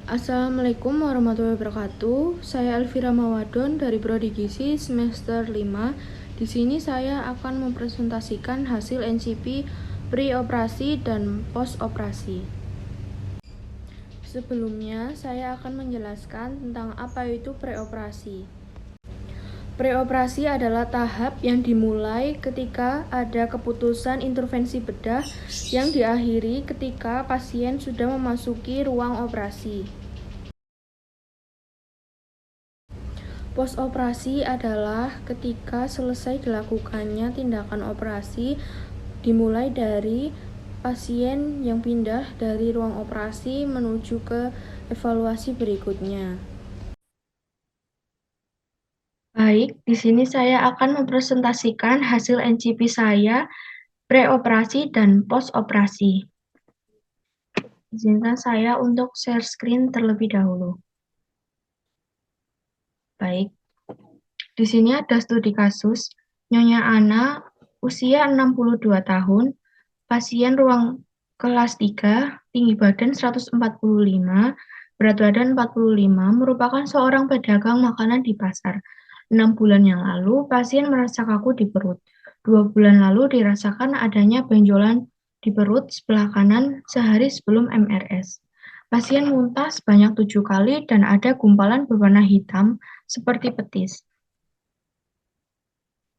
Assalamualaikum warahmatullahi wabarakatuh. Saya Elvira Mawadon dari Prodi Gizi semester 5. Di sini saya akan mempresentasikan hasil NCP pre-operasi dan post-operasi. Sebelumnya, saya akan menjelaskan tentang apa itu pre-operasi. Preoperasi adalah tahap yang dimulai ketika ada keputusan intervensi bedah yang diakhiri ketika pasien sudah memasuki ruang operasi. Post-operasi adalah ketika selesai dilakukannya tindakan operasi, dimulai dari pasien yang pindah dari ruang operasi menuju ke evaluasi berikutnya. Baik, di sini saya akan mempresentasikan hasil NCP saya pre-operasi dan post-operasi. Izinkan saya untuk share screen terlebih dahulu. Baik, di sini ada studi kasus Nyonya Ana, usia 62 tahun, pasien ruang kelas 3, tinggi badan 145, berat badan 45, merupakan seorang pedagang makanan di pasar. 6 bulan yang lalu, pasien merasa kaku di perut. 2 bulan lalu dirasakan adanya benjolan di perut sebelah kanan sehari sebelum MRS. Pasien muntah sebanyak 7 kali dan ada gumpalan berwarna hitam seperti petis.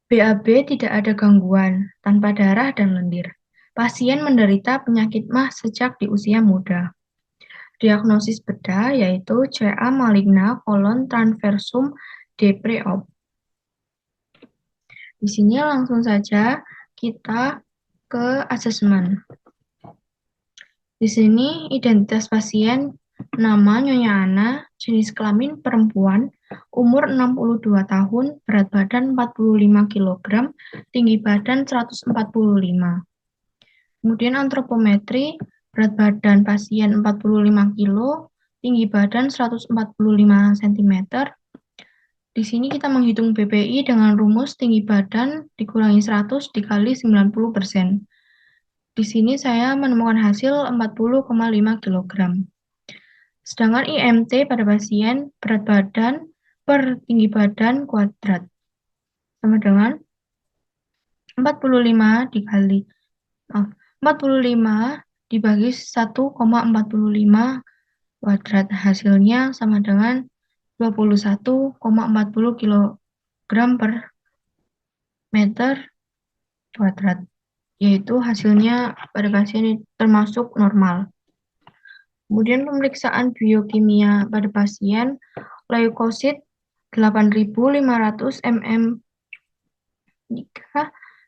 BAB tidak ada gangguan, tanpa darah dan lendir. Pasien menderita penyakit MAH sejak di usia muda. Diagnosis bedah yaitu CA maligna kolon transversum D pre-op. Di sini langsung saja kita ke asesmen. Di sini identitas pasien, nama Nyonya Ana, jenis kelamin perempuan, umur 62 tahun, berat badan 45 kg, tinggi badan 145. Kemudian antropometri, berat badan pasien 45 kg, tinggi badan 145 cm. Di sini kita menghitung BPI dengan rumus tinggi badan dikurangi 100 dikali 90%. Di sini saya menemukan hasil 40,5 kg. Sedangkan IMT pada pasien berat badan per tinggi badan kuadrat sama dengan 45 dibagi 1,45 kuadrat, hasilnya sama dengan 21,40 kg per meter kuadrat, yaitu hasilnya pada pasien termasuk normal. Kemudian pemeriksaan biokimia pada pasien, leukosit 8.500 mm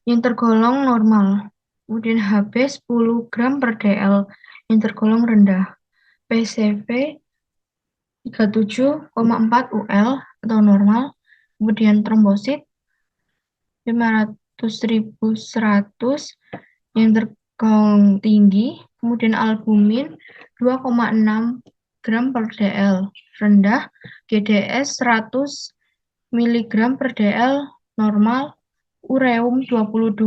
yang tergolong normal. Kemudian Hb 10 gram per dl yang tergolong rendah. PCV 37,4 UL atau normal. Kemudian trombosit 500.100 yang tergolong tinggi. Kemudian albumin 2,6 gram per dl rendah. GDS 100 mg per dl normal. Ureum 22,8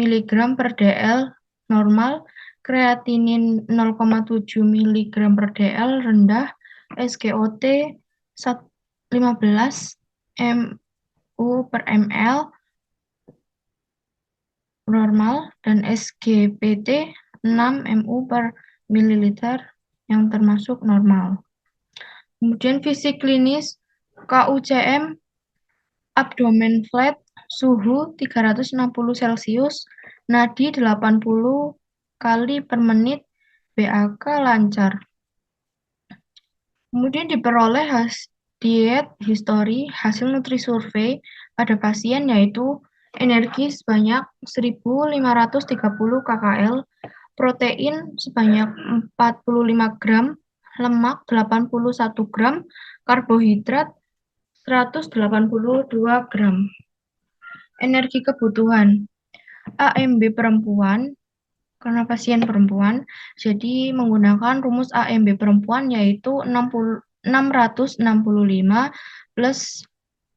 mg per dl normal. Kreatinin 0,7 mg per dl rendah. SGOT 15 mU per ml normal dan SGPT 6 mU per mililiter yang termasuk normal. Kemudian fisik klinis KUCM abdomen flat, suhu 360 Celcius, nadi 80 kali per menit, BAK lancar. Kemudian diperoleh diet history hasil Nutrisurvey pada pasien yaitu energi sebanyak 1.530 kcal, protein sebanyak 45 gram, lemak 81 gram, karbohidrat 182 gram. Energi kebutuhan AMB perempuan, karena pasien perempuan, jadi menggunakan rumus AMB perempuan yaitu 665 plus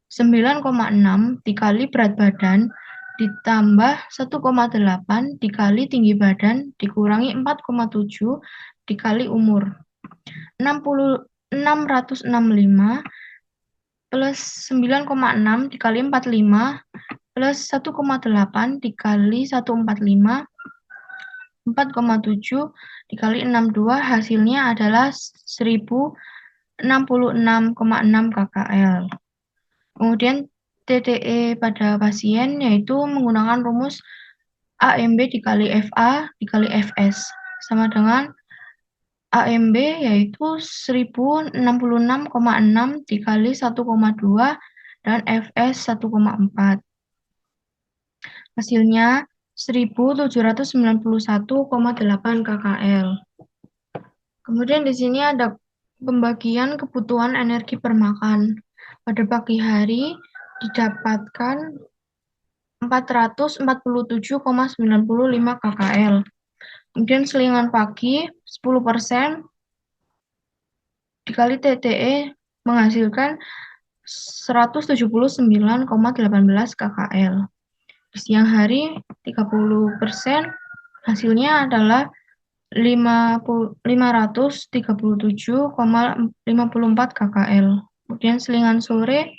9,6 dikali berat badan ditambah 1,8 dikali tinggi badan dikurangi 4,7 dikali umur. 665 plus 9,6 dikali 45 plus 1,8 dikali 145 4,7 dikali 62 hasilnya adalah 1066,6 kcal. Kemudian TTE pada pasien yaitu menggunakan rumus AMB dikali FA dikali FS sama dengan AMB yaitu 1066,6 dikali 1,2 dan FS 1,4. Hasilnya 1791,8 kcal. Kemudian di sini ada pembagian kebutuhan energi per makan. Pada pagi hari didapatkan 447,95 kcal. Kemudian selingan pagi 10% dikali TTE menghasilkan 179,18 kcal. Di siang hari 30% hasilnya adalah 537,54 kcal. Kemudian selingan sore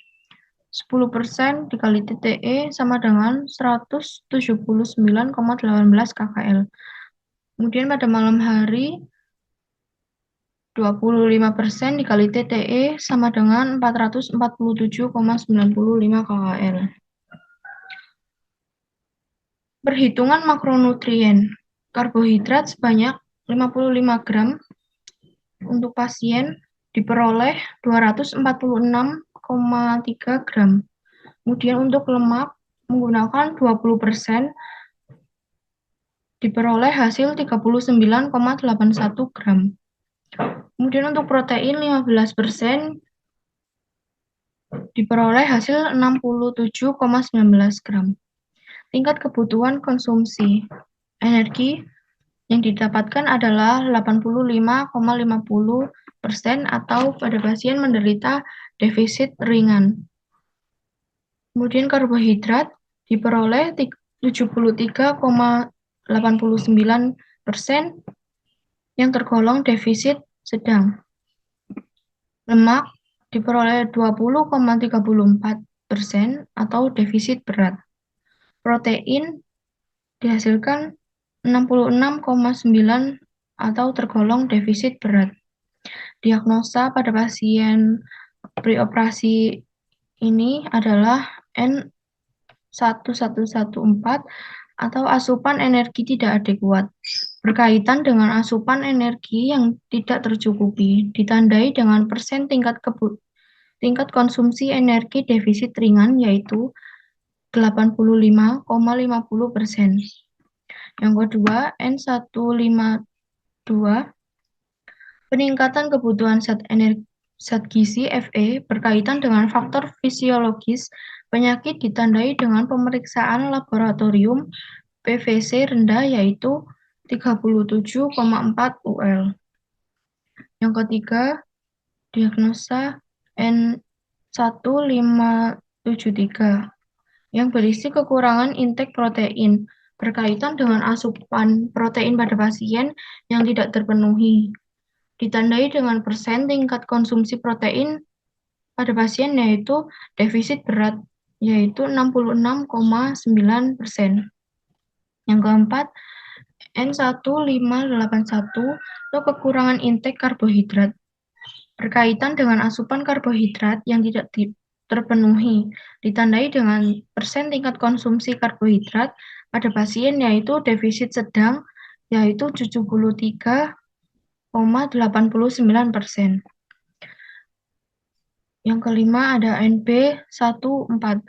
10% dikali TTE sama dengan 179,18 kcal. Kemudian pada malam hari 25% dikali TTE sama dengan 447,95 kcal. Perhitungan makronutrien. Karbohidrat sebanyak 55 gram untuk pasien diperoleh 246,3 gram. Kemudian untuk lemak menggunakan 20% diperoleh hasil 39,81 gram. Kemudian untuk protein 15% diperoleh hasil 67,19 gram. Tingkat kebutuhan konsumsi energi yang didapatkan adalah 85,50% atau pada pasien menderita defisit ringan. Kemudian karbohidrat diperoleh 73,89% yang tergolong defisit sedang. Lemak diperoleh 20,34% atau defisit berat. Protein dihasilkan 66,9 atau tergolong defisit berat. Diagnosa pada pasien preoperasi ini adalah N1114 atau asupan energi tidak adekuat, berkaitan dengan asupan energi yang tidak tercukupi, ditandai dengan persen tingkat konsumsi energi defisit ringan yaitu 85,50%. Yang kedua, N152 peningkatan kebutuhan zat gizi Fe berkaitan dengan faktor fisiologis penyakit ditandai dengan pemeriksaan laboratorium PVC rendah yaitu 37,4 UL. Yang ketiga, diagnosa N1573 yang berisi kekurangan intake protein berkaitan dengan asupan protein pada pasien yang tidak terpenuhi. Ditandai dengan persen tingkat konsumsi protein pada pasien yaitu defisit berat yaitu 66,9%. Yang keempat, N1581 atau kekurangan intake karbohidrat berkaitan dengan asupan karbohidrat yang tidak terpenuhi, ditandai dengan persen tingkat konsumsi karbohidrat pada pasien yaitu defisit sedang yaitu 73,89%. Yang kelima ada NB14,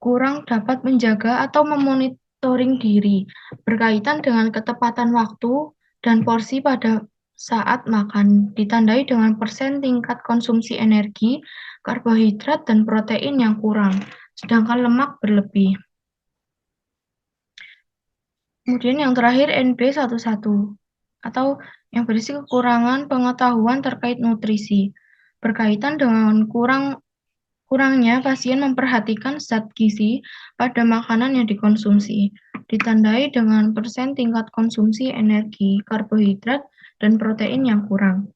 kurang dapat menjaga atau memonitoring diri, berkaitan dengan ketepatan waktu dan porsi pada saat makan, ditandai dengan persen tingkat konsumsi energi, karbohidrat, dan protein yang kurang, sedangkan lemak berlebih. Kemudian yang terakhir NB11, atau yang berisi kekurangan pengetahuan terkait nutrisi, berkaitan dengan kurangnya pasien memperhatikan zat gizi pada makanan yang dikonsumsi, ditandai dengan persen tingkat konsumsi energi, karbohidrat, dan protein yang kurang.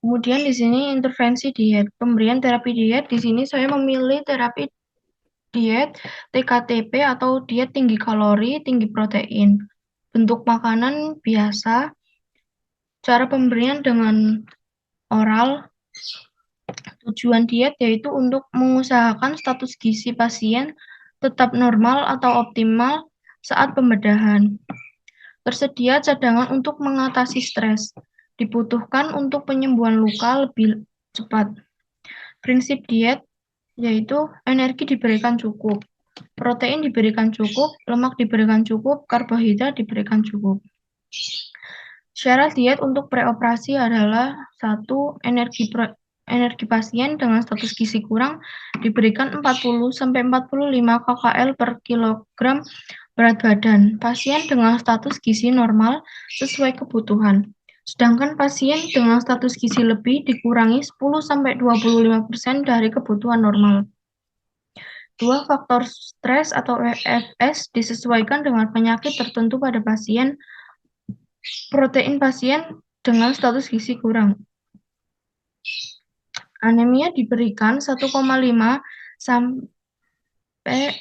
Kemudian di sini intervensi diet, pemberian terapi diet. Di sini saya memilih terapi diet TKTP atau diet tinggi kalori, tinggi protein. Bentuk makanan biasa, cara pemberian dengan oral. Tujuan diet yaitu untuk mengusahakan status gizi pasien tetap normal atau optimal saat pembedahan. Tersedia cadangan untuk mengatasi stres. Dibutuhkan untuk penyembuhan luka lebih cepat. Prinsip diet yaitu energi diberikan cukup, protein diberikan cukup, lemak diberikan cukup, karbohidrat diberikan cukup. Syarat diet untuk preoperasi adalah 1. Energi pasien dengan status gizi kurang diberikan 40-45 kcal per kilogram berat badan. Pasien dengan status gizi normal sesuai kebutuhan. Sedangkan pasien dengan status gizi lebih dikurangi 10-25% dari kebutuhan normal. 2. Faktor stres atau EFS disesuaikan dengan penyakit tertentu pada pasien. Protein pasien dengan status gizi kurang. Anemia diberikan 1,5 sampai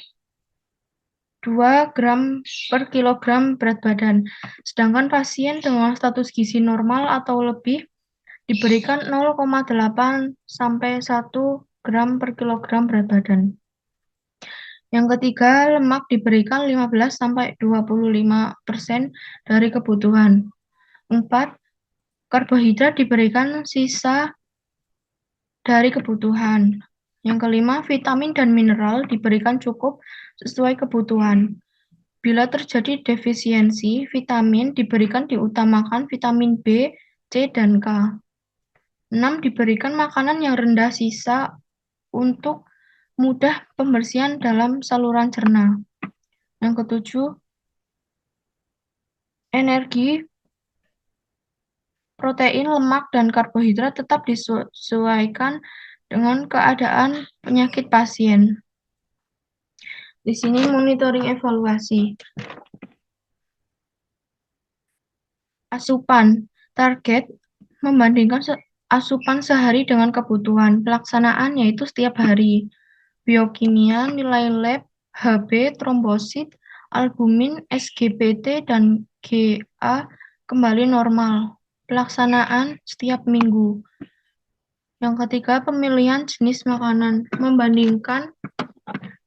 2 gram per kilogram berat badan. Sedangkan pasien dengan status gizi normal atau lebih diberikan 0,8 sampai 1 gram per kilogram berat badan. Yang ketiga, lemak diberikan 15 sampai 25% dari kebutuhan. 4. Karbohidrat diberikan sisa dari kebutuhan. Yang kelima, vitamin dan mineral diberikan cukup sesuai kebutuhan. Bila terjadi defisiensi vitamin, diberikan diutamakan vitamin B, C, dan K. 6. Diberikan makanan yang rendah sisa untuk mudah pembersihan dalam saluran cerna. Yang ketujuh, energi, protein, lemak, dan karbohidrat tetap disesuaikan dengan keadaan penyakit pasien. Di sini monitoring evaluasi. Asupan, target, membandingkan asupan sehari dengan kebutuhan. Pelaksanaan yaitu setiap hari. Biokimia, nilai lab, Hb, trombosit, albumin, SGBT, dan GA kembali normal. Pelaksanaan setiap minggu. Yang ketiga, pemilihan jenis makanan. Membandingkan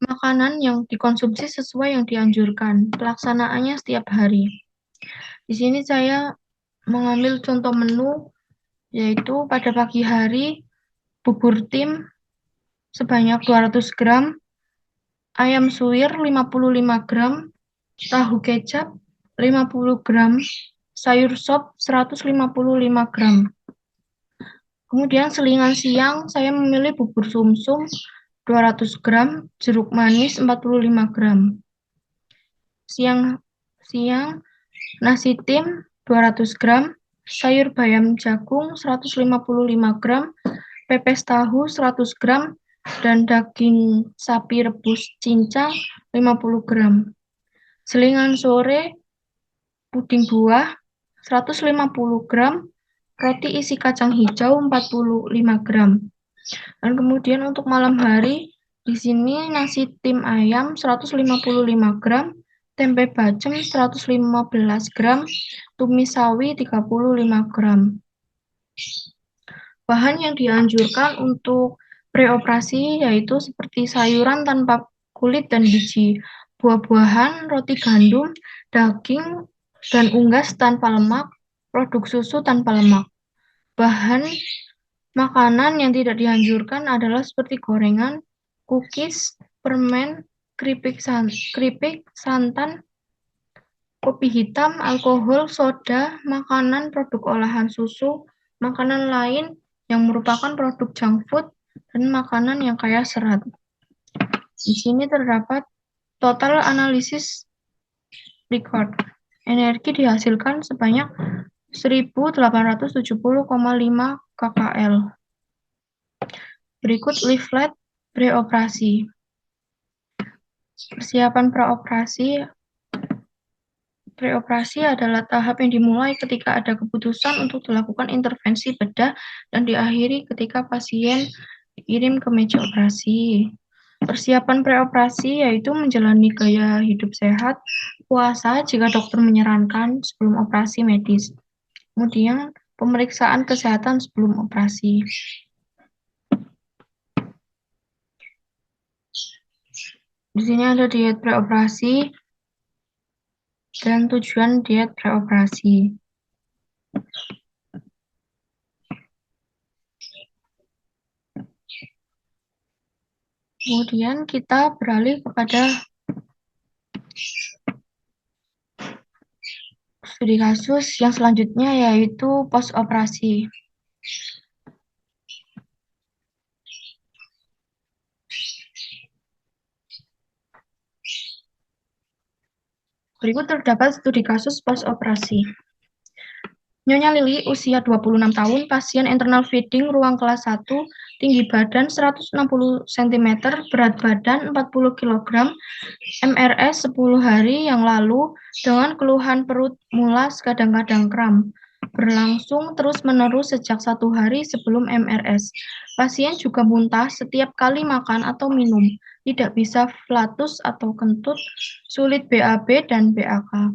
makanan yang dikonsumsi sesuai yang dianjurkan. Pelaksanaannya setiap hari. Di sini saya mengambil contoh menu, yaitu pada pagi hari, bubur tim sebanyak 200 gram, ayam suwir 55 gram, tahu kecap 50 gram, sayur sop 155 gram. Kemudian selingan siang saya memilih bubur sumsum 200 gram, jeruk manis 45 gram. Siang nasi tim 200 gram, sayur bayam jagung 155 gram, pepes tahu 100 gram, dan daging sapi rebus cincang 50 gram. Selingan sore, puding buah 150 gram, roti isi kacang hijau 45 gram. Dan kemudian untuk malam hari, di sini nasi tim ayam 155 gram, tempe bacem 115 gram, tumis sawi 35 gram. Bahan yang dianjurkan untuk preoperasi yaitu seperti sayuran tanpa kulit dan biji, buah-buahan, roti gandum, daging, dan unggas tanpa lemak, produk susu tanpa lemak. Bahan makanan yang tidak dianjurkan adalah seperti gorengan, cookies, permen, keripik santan, kopi hitam, alkohol, soda, makanan produk olahan susu, makanan lain yang merupakan produk junk food, dan makanan yang kaya serat. Di sini terdapat total analisis record. Energi dihasilkan sebanyak 1.870,5 kcal. Berikut leaflet preoperasi. Persiapan preoperasi Preoperasi adalah tahap yang dimulai ketika ada keputusan untuk dilakukan intervensi bedah dan diakhiri ketika pasien dikirim ke meja operasi. Persiapan preoperasi yaitu menjalani gaya hidup sehat, puasa jika dokter menyarankan sebelum operasi medis. Kemudian pemeriksaan kesehatan sebelum operasi. Di sini ada diet preoperasi dan tujuan diet preoperasi. Kemudian kita beralih kepada studi kasus yang selanjutnya yaitu post operasi. Berikut terdapat studi kasus post-operasi. Nyonya Lili, usia 26 tahun, pasien internal feeding, ruang kelas 1, tinggi badan 160 cm, berat badan 40 kg, MRS 10 hari yang lalu, dengan keluhan perut mulas kadang-kadang kram. Berlangsung terus-menerus sejak 1 hari sebelum MRS. Pasien juga muntah setiap kali makan atau minum, tidak bisa flatus atau kentut, sulit BAB dan BAK.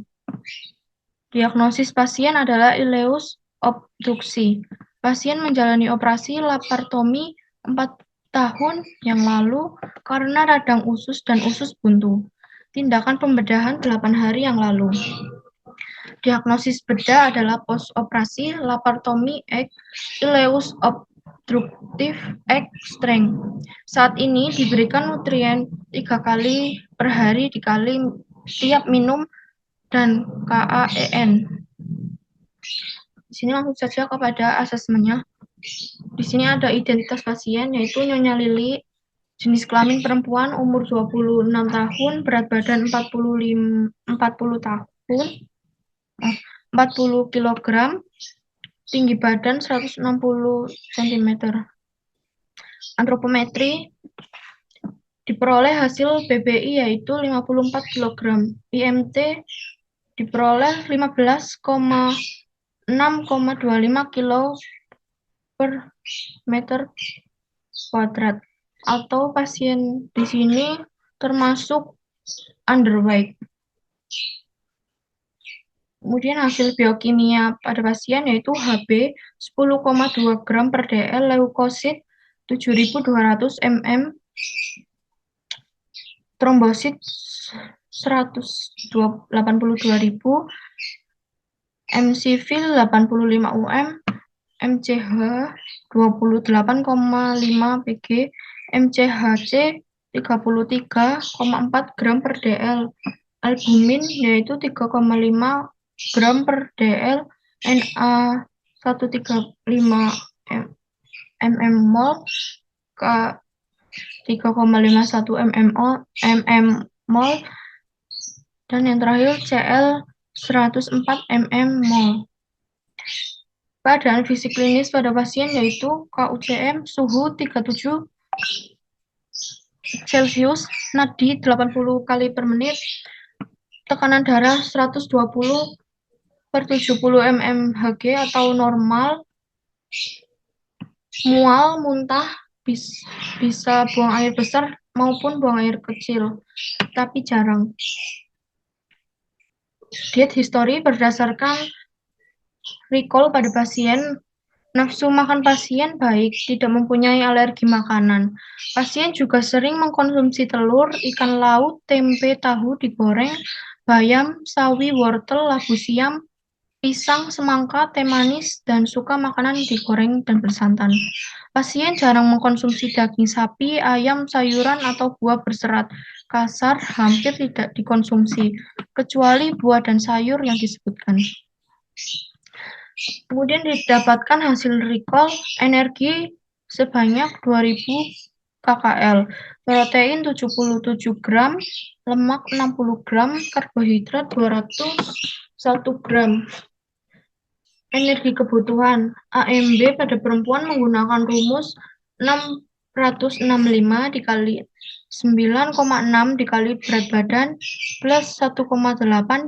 Diagnosis pasien adalah ileus obstruksi. Pasien menjalani operasi laparotomi 4 tahun yang lalu karena radang usus dan usus buntu. Tindakan pembedahan 8 hari yang lalu. Diagnosis bedah adalah post-operasi laparotomi ileus obstruktif strength. Saat ini diberikan nutrien 3 kali per hari dikali tiap minum dan KAEN. Di sini langsung saja kepada asesmennya. Di sini ada identitas pasien yaitu Nyonya Lili, jenis kelamin perempuan, umur 26 tahun, berat badan 40 kg, tinggi badan 160 cm. Antropometri diperoleh hasil BBI yaitu 54 kg. IMT diperoleh 6,25 kilo per meter kuadrat. Atau pasien di sini termasuk underweight. Kemudian hasil biokimia pada pasien yaitu Hb 10,2 gram per dl, leukosit 7.200 mm, trombosit 182.000, MCVIL 85 um, MCH 28,5 pg, MCHC 33,4 gram per dl, albumin yaitu 3,5 gram per dl, Na 135 mmol, K 3,51 mmol, dan yang terakhir Cl 104 mmol. Keadaan fisik klinis pada pasien yaitu KUCM suhu 37 Celcius, nadi 80 kali per menit, tekanan darah 120/70 mmHg atau normal, mual, muntah, bisa buang air besar maupun buang air kecil, tapi jarang. Diet history berdasarkan recall pada pasien. Nafsu makan pasien baik, tidak mempunyai alergi makanan. Pasien juga sering mengkonsumsi telur, ikan laut, tempe, tahu digoreng, bayam, sawi, wortel, labu siam, pisang, semangka, teh manis, dan suka makanan digoreng dan bersantan. Pasien jarang mengkonsumsi daging sapi, ayam, sayuran, atau buah berserat. Kasar hampir tidak dikonsumsi, kecuali buah dan sayur yang disebutkan. Kemudian didapatkan hasil recall energi sebanyak 2000 kcal, protein 77 gram, lemak 60 gram, karbohidrat 201 gram. Energi kebutuhan AMB pada perempuan menggunakan rumus 665 dikali 9,6 dikali berat badan plus 1,8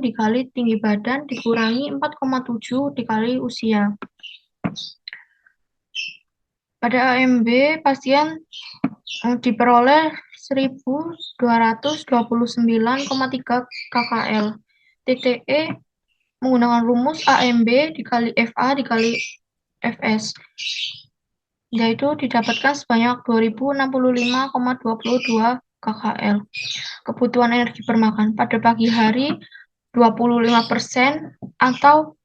dikali tinggi badan dikurangi 4,7 dikali usia. Pada AMB, pasien diperoleh 1.229,3 KKL. TTE menggunakan rumus AMB dikali FA dikali FS, yaitu didapatkan sebanyak 2065,22 KKL. Kebutuhan energi per makan pada pagi hari 25% atau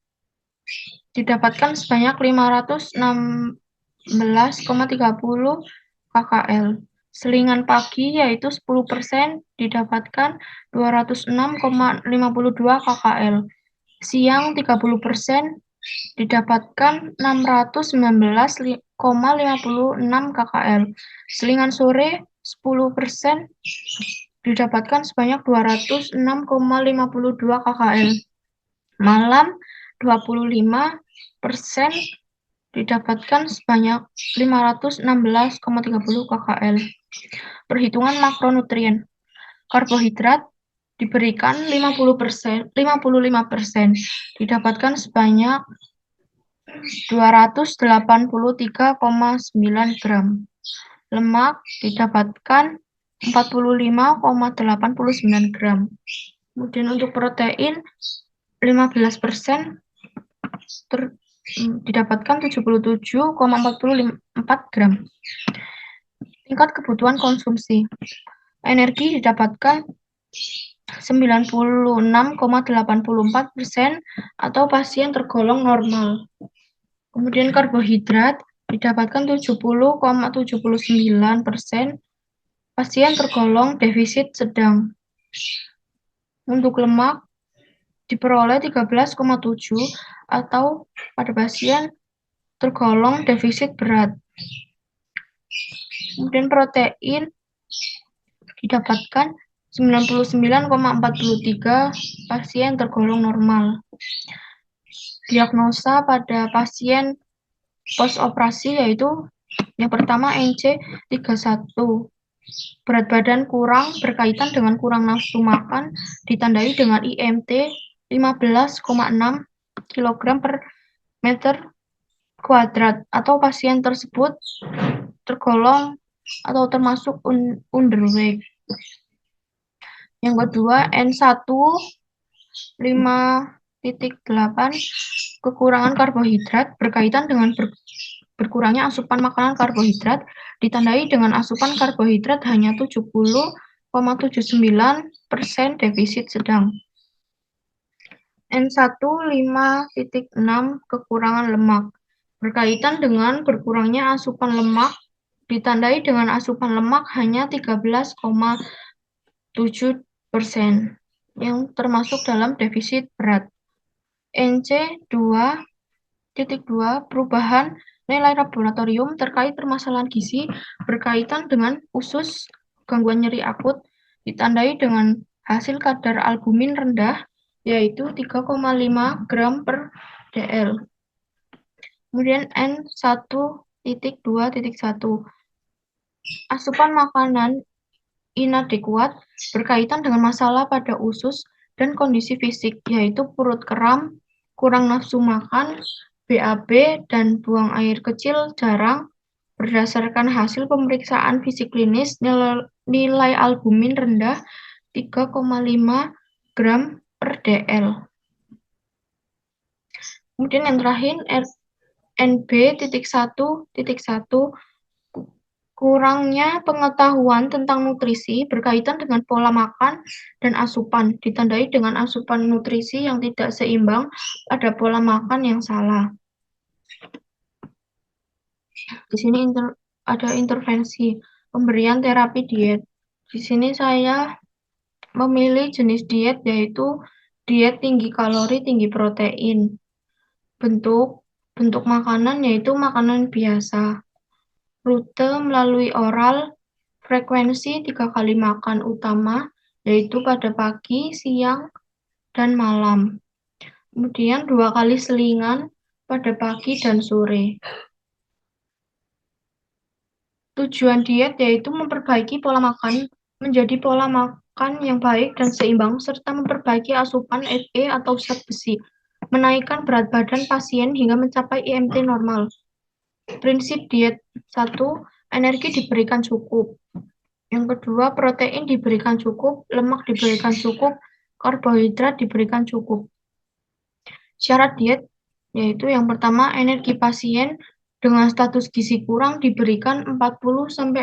didapatkan sebanyak 516,30 KKL. Selingan pagi yaitu 10% didapatkan 206,52 KKL. Siang 30% didapatkan 619,56 KKL. Selingan sore 10% didapatkan sebanyak 206,52 KKL. Malam 25% didapatkan sebanyak 516,30 KKL. Perhitungan makronutrien. Karbohidrat diberikan 55% didapatkan sebanyak 283,9 gram. Lemak didapatkan 45,89 gram. Kemudian untuk protein 15% didapatkan 77,44 gram. Tingkat kebutuhan konsumsi. Energi didapatkan 96,84% atau pasien tergolong normal. Kemudian karbohidrat didapatkan 70,79%, pasien tergolong defisit sedang. Untuk lemak diperoleh 13,7 atau pada pasien tergolong defisit berat. Kemudian protein didapatkan 99,43, pasien tergolong normal. Diagnosa pada pasien post-operasi yaitu yang pertama NC31. Berat badan kurang berkaitan dengan kurang nafsu makan ditandai dengan IMT 15,6 kg per meter kuadrat atau pasien tersebut tergolong atau termasuk underweight. Yang kedua N1 5,8 kekurangan karbohidrat berkaitan dengan berkurangnya asupan makanan karbohidrat ditandai dengan asupan karbohidrat hanya 70,79% defisit sedang. N1 5,6 kekurangan lemak berkaitan dengan berkurangnya asupan lemak ditandai dengan asupan lemak hanya 13,7% yang termasuk dalam defisit berat. NC2,2 perubahan nilai laboratorium terkait permasalahan gizi berkaitan dengan usus gangguan nyeri akut ditandai dengan hasil kadar albumin rendah yaitu 3,5 gram per dl. Kemudian N1,2.1 asupan makanan inadekuat berkaitan dengan masalah pada usus dan kondisi fisik yaitu perut kram, kurang nafsu makan, BAB, dan buang air kecil jarang. Berdasarkan hasil pemeriksaan fisik klinis, nilai albumin rendah 3,5 gram per dl. Kemudian yang terakhir NB.1.1 kurangnya pengetahuan tentang nutrisi berkaitan dengan pola makan dan asupan, ditandai dengan asupan nutrisi yang tidak seimbang pada pola makan yang salah. Di sini ada intervensi pemberian terapi diet. Di sini saya memilih jenis diet yaitu diet tinggi kalori, tinggi protein. Bentuk makanan yaitu makanan biasa. Rute melalui oral, frekuensi 3 kali makan utama, yaitu pada pagi, siang, dan malam. Kemudian 2 kali selingan pada pagi dan sore. Tujuan diet yaitu memperbaiki pola makan menjadi pola makan yang baik dan seimbang, serta memperbaiki asupan Fe atau zat besi, menaikkan berat badan pasien hingga mencapai IMT normal. Prinsip diet 1. Energi diberikan cukup. Yang kedua, protein diberikan cukup, lemak diberikan cukup, karbohidrat diberikan cukup. Syarat diet yaitu yang pertama, energi pasien dengan status gizi kurang diberikan 40-45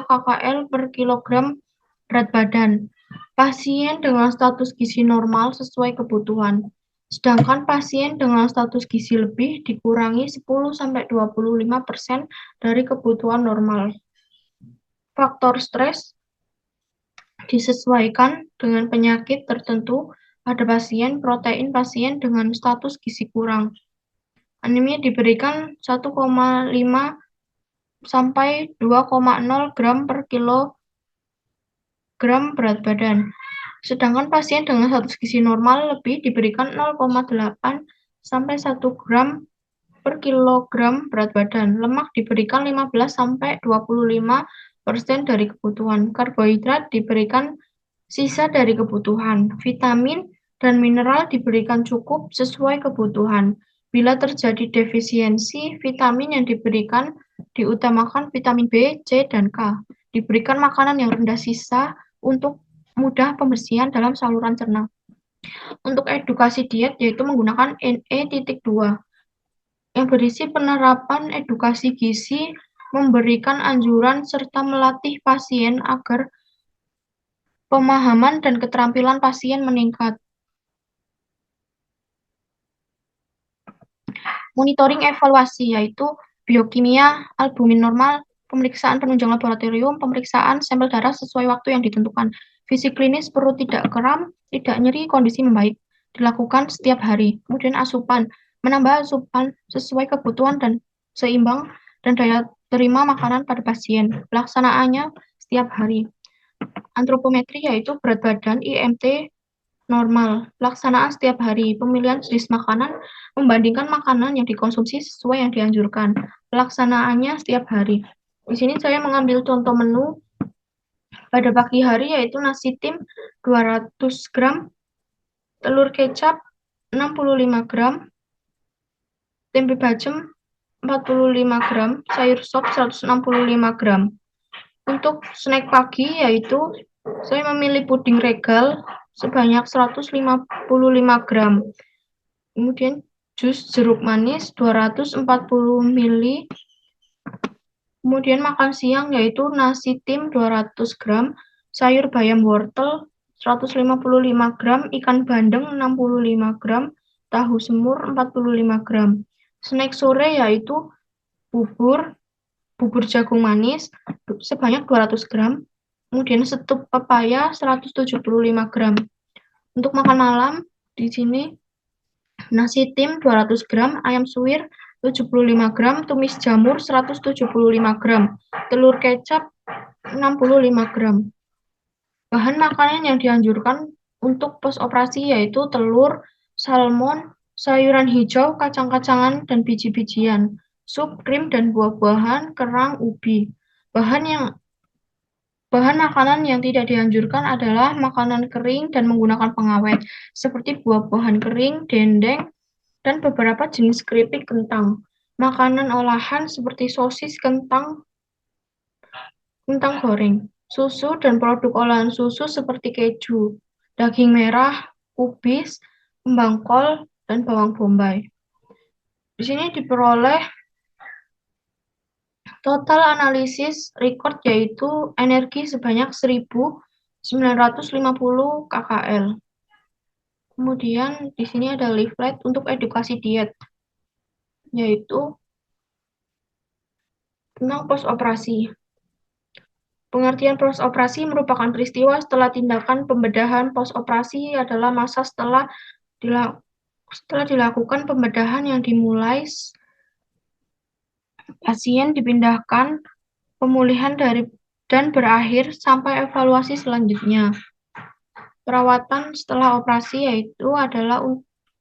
kcal per kilogram berat badan. Pasien dengan status gizi normal sesuai kebutuhan. Sedangkan pasien dengan status gizi lebih dikurangi 10-25% dari kebutuhan normal. Faktor stres disesuaikan dengan penyakit tertentu pada pasien. Protein pasien dengan status gizi kurang. Anemia diberikan 1,5 sampai 2,0 gram per kilogram berat badan. Sedangkan pasien dengan status gizi normal lebih diberikan 0,8 sampai 1 gram per kilogram berat badan. Lemak diberikan 15 sampai 25% dari kebutuhan. Karbohidrat diberikan sisa dari kebutuhan. Vitamin dan mineral diberikan cukup sesuai kebutuhan. Bila terjadi defisiensi vitamin yang diberikan diutamakan vitamin B, C, dan K. Diberikan makanan yang rendah sisa untuk mudah pembersihan dalam saluran cerna. Untuk edukasi diet yaitu menggunakan NE.2 yang berisi penerapan edukasi gizi, memberikan anjuran serta melatih pasien agar pemahaman dan keterampilan pasien meningkat. Monitoring evaluasi yaitu biokimia, albumin normal, pemeriksaan penunjang laboratorium, pemeriksaan sampel darah sesuai waktu yang ditentukan. Fisik klinis perut tidak kram, tidak nyeri, kondisi membaik. Dilakukan setiap hari. Kemudian asupan, menambah asupan sesuai kebutuhan dan seimbang dan daya terima makanan pada pasien. Pelaksanaannya setiap hari. Antropometri yaitu berat badan, IMT normal. Pelaksanaan setiap hari. Pemilihan jenis makanan, membandingkan makanan yang dikonsumsi sesuai yang dianjurkan. Pelaksanaannya setiap hari. Di sini saya mengambil contoh menu pada pagi hari yaitu nasi tim 200 gram, telur kecap 65 gram, tempe bacem 45 gram, sayur sop 165 gram. Untuk snack pagi yaitu saya memilih puding regal sebanyak 155 gram. Kemudian jus jeruk manis 240 ml. Kemudian makan siang yaitu nasi tim 200 gram, sayur bayam wortel 155 gram, ikan bandeng 65 gram, tahu semur 45 gram. Snack sore yaitu bubur jagung manis sebanyak 200 gram, kemudian setup pepaya 175 gram. Untuk makan malam di sini nasi tim 200 gram, ayam suwir 75 gram, tumis jamur 175 gram, telur kecap 65 gram. Bahan makanan yang dianjurkan untuk pos operasi yaitu telur, salmon, sayuran hijau, kacang-kacangan, dan biji-bijian, sup, krim, dan buah-buahan, kerang, ubi. Bahan makanan yang tidak dianjurkan adalah makanan kering dan menggunakan pengawet, seperti buah-buahan kering, dendeng, dan beberapa jenis keripik kentang. Makanan olahan seperti sosis, kentang goreng, susu, dan produk olahan susu seperti keju, daging merah, kubis, kembang kol, dan bawang bombay. Di sini diperoleh total analisis record yaitu energi sebanyak 1.950 kcal. Kemudian di sini ada leaflet untuk edukasi diet, yaitu tentang pos operasi. Pengertian pos operasi merupakan peristiwa setelah tindakan pembedahan. Pos operasi adalah masa setelah dilakukan pembedahan yang dimulai pasien dipindahkan, pemulihan dan berakhir sampai evaluasi selanjutnya. Perawatan setelah operasi yaitu adalah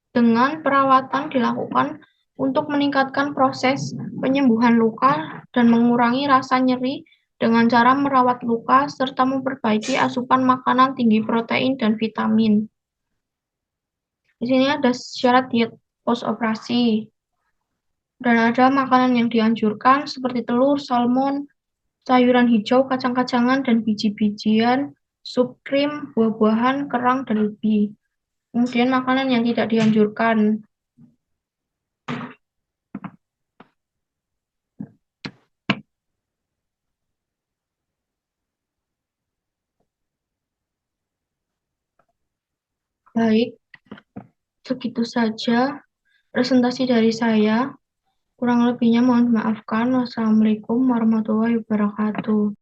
dengan perawatan dilakukan untuk meningkatkan proses penyembuhan luka dan mengurangi rasa nyeri dengan cara merawat luka serta memperbaiki asupan makanan tinggi protein dan vitamin. Di sini ada syarat diet post-operasi. Dan ada makanan yang dianjurkan seperti telur, salmon, sayuran hijau, kacang-kacangan, dan biji-bijian, sup krim, buah-buahan, kerang, dan ubi. Kemudian makanan yang tidak dianjurkan. Baik, segitu saja presentasi dari saya. Kurang lebihnya mohon dimaafkan. Wassalamualaikum warahmatullahi wabarakatuh.